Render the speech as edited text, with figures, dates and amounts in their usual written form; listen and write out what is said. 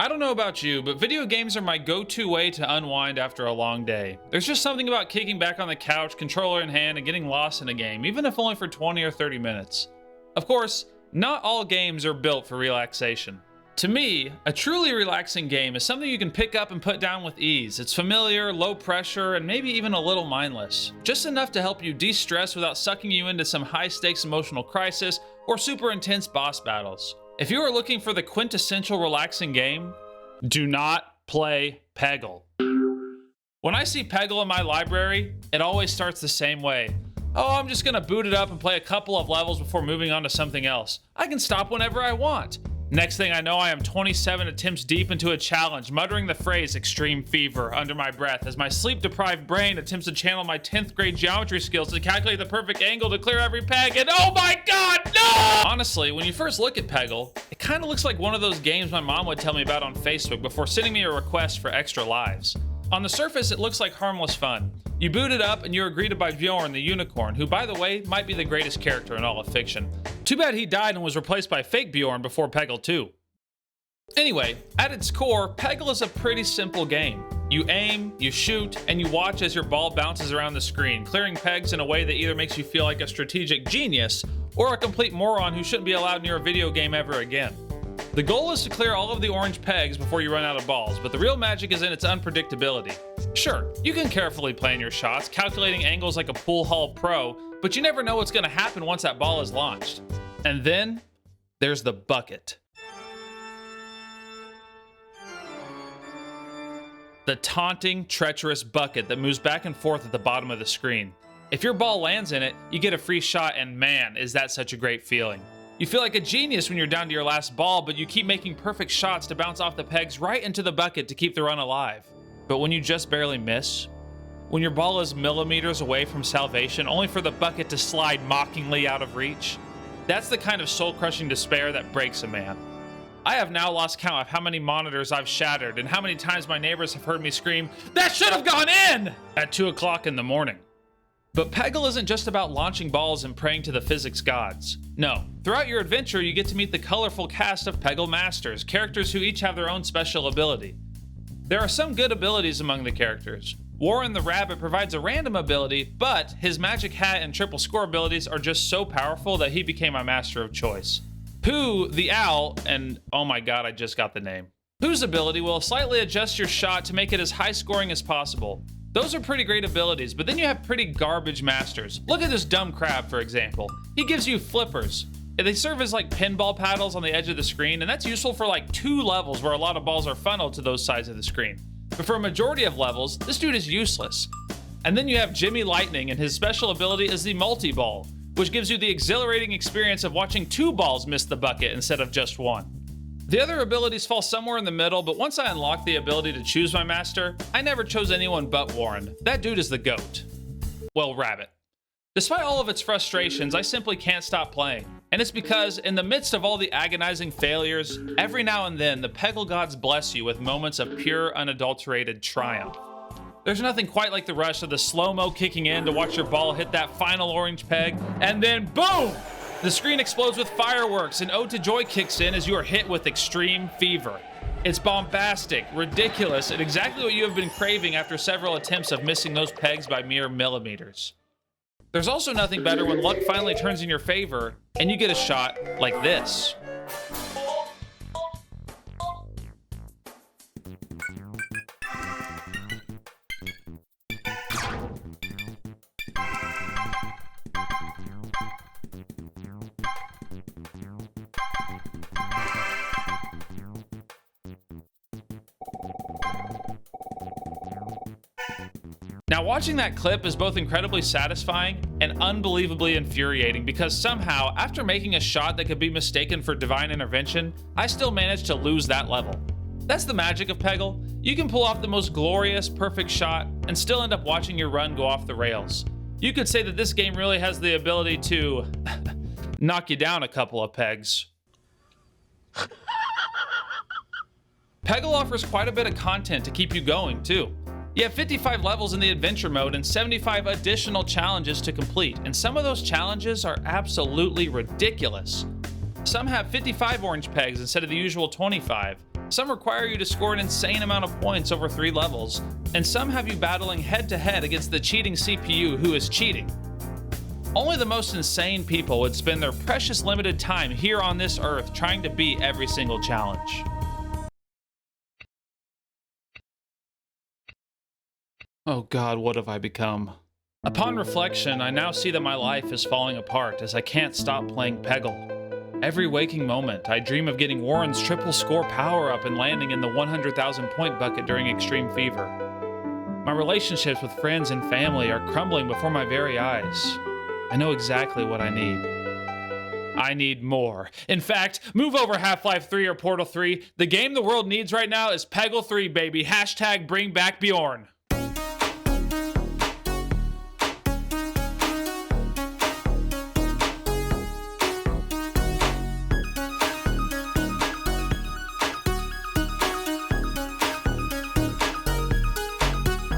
I don't know about you, but video games are my go-to way to unwind after a long day. There's just something about kicking back on the couch, controller in hand, and getting lost in a game, even if only for 20 or 30 minutes. Of course, not all games are built for relaxation. To me, a truly relaxing game is something you can pick up and put down with ease. It's familiar, low pressure, and maybe even a little mindless. Just enough to help you de-stress without sucking you into some high-stakes emotional crisis or super intense boss battles. If you are looking for the quintessential relaxing game, do not play Peggle. When I see Peggle in my library, it always starts the same way. Oh, I'm just gonna boot it up and play a couple of levels before moving on to something else. I can stop whenever I want. Next thing I know, I am 27 attempts deep into a challenge, muttering the phrase extreme fever under my breath as my sleep-deprived brain attempts to channel my 10th grade geometry skills to calculate the perfect angle to clear every peg, and oh my god, no! Honestly, when you first look at Peggle, it kind of looks like one of those games my mom would tell me about on Facebook before sending me a request for extra lives. On the surface, it looks like harmless fun. You boot it up and you're greeted by Bjorn the unicorn, who, by the way, might be the greatest character in all of fiction. Too bad he died and was replaced by fake Bjorn before Peggle 2. Anyway, at its core, Peggle is a pretty simple game. You aim, you shoot, and you watch as your ball bounces around the screen, clearing pegs in a way that either makes you feel like a strategic genius or a complete moron who shouldn't be allowed near a video game ever again. The goal is to clear all of the orange pegs before you run out of balls, but the real magic is in its unpredictability. Sure, you can carefully plan your shots, calculating angles like a pool hall pro, but you never know what's going to happen once that ball is launched. And then, there's the bucket. The taunting, treacherous bucket that moves back and forth at the bottom of the screen. If your ball lands in it, you get a free shot, and man, is that such a great feeling. You feel like a genius when you're down to your last ball, but you keep making perfect shots to bounce off the pegs right into the bucket to keep the run alive. But when you just barely miss, when your ball is millimeters away from salvation, only for the bucket to slide mockingly out of reach, that's the kind of soul-crushing despair that breaks a man. I have now lost count of how many monitors I've shattered and how many times my neighbors have heard me scream, "That should have gone in!" at 2 o'clock in the morning. But Peggle isn't just about launching balls and praying to the physics gods. No, throughout your adventure, you get to meet the colorful cast of Peggle Masters, characters who each have their own special ability. There are some good abilities among the characters. Warren the Rabbit provides a random ability, but his magic hat and triple score abilities are just so powerful that he became my master of choice. Pooh the Owl, and oh my god, I just got the name. Pooh's ability will slightly adjust your shot to make it as high scoring as possible. Those are pretty great abilities, but then you have pretty garbage masters. Look at this dumb crab, for example. He gives you flippers. They serve as like pinball paddles on the edge of the screen, and that's useful for like 2 levels where a lot of balls are funneled to those sides of the screen. But for a majority of levels, this dude is useless. And then you have Jimmy Lightning, and his special ability is the multi-ball, which gives you the exhilarating experience of watching 2 balls miss the bucket instead of just 1. The other abilities fall somewhere in the middle, but once I unlocked the ability to choose my master, I never chose anyone but Warren. That dude is the GOAT. Well, Rabbit. Despite all of its frustrations, I simply can't stop playing. And it's because, in the midst of all the agonizing failures, every now and then the Peggle gods bless you with moments of pure, unadulterated triumph. There's nothing quite like the rush of the slow-mo kicking in to watch your ball hit that final orange peg, and then boom! The screen explodes with fireworks, and Ode to Joy kicks in as you are hit with extreme fever. It's bombastic, ridiculous, and exactly what you have been craving after several attempts of missing those pegs by mere millimeters. There's also nothing better when luck finally turns in your favor, and you get a shot like this. Now, watching that clip is both incredibly satisfying and unbelievably infuriating because somehow, after making a shot that could be mistaken for divine intervention, I still managed to lose that level. That's the magic of Peggle. You can pull off the most glorious, perfect shot and still end up watching your run go off the rails. You could say that this game really has the ability to knock you down a couple of pegs. Peggle offers quite a bit of content to keep you going, too. You have 55 levels in the adventure mode and 75 additional challenges to complete, and some of those challenges are absolutely ridiculous. Some have 55 orange pegs instead of the usual 25. Some require you to score an insane amount of points over 3 levels, and some have you battling head-to-head against the cheating CPU who is cheating. Only the most insane people would spend their precious limited time here on this earth trying to beat every single challenge. Oh God, what have I become? Upon reflection, I now see that my life is falling apart as I can't stop playing Peggle. Every waking moment, I dream of getting Warren's triple score power-up and landing in the 100,000 point bucket during Extreme Fever. My relationships with friends and family are crumbling before my very eyes. I know exactly what I need. I need more. In fact, move over Half-Life 3 or Portal 3. The game the world needs right now is Peggle 3, baby. Hashtag bring back Bjorn.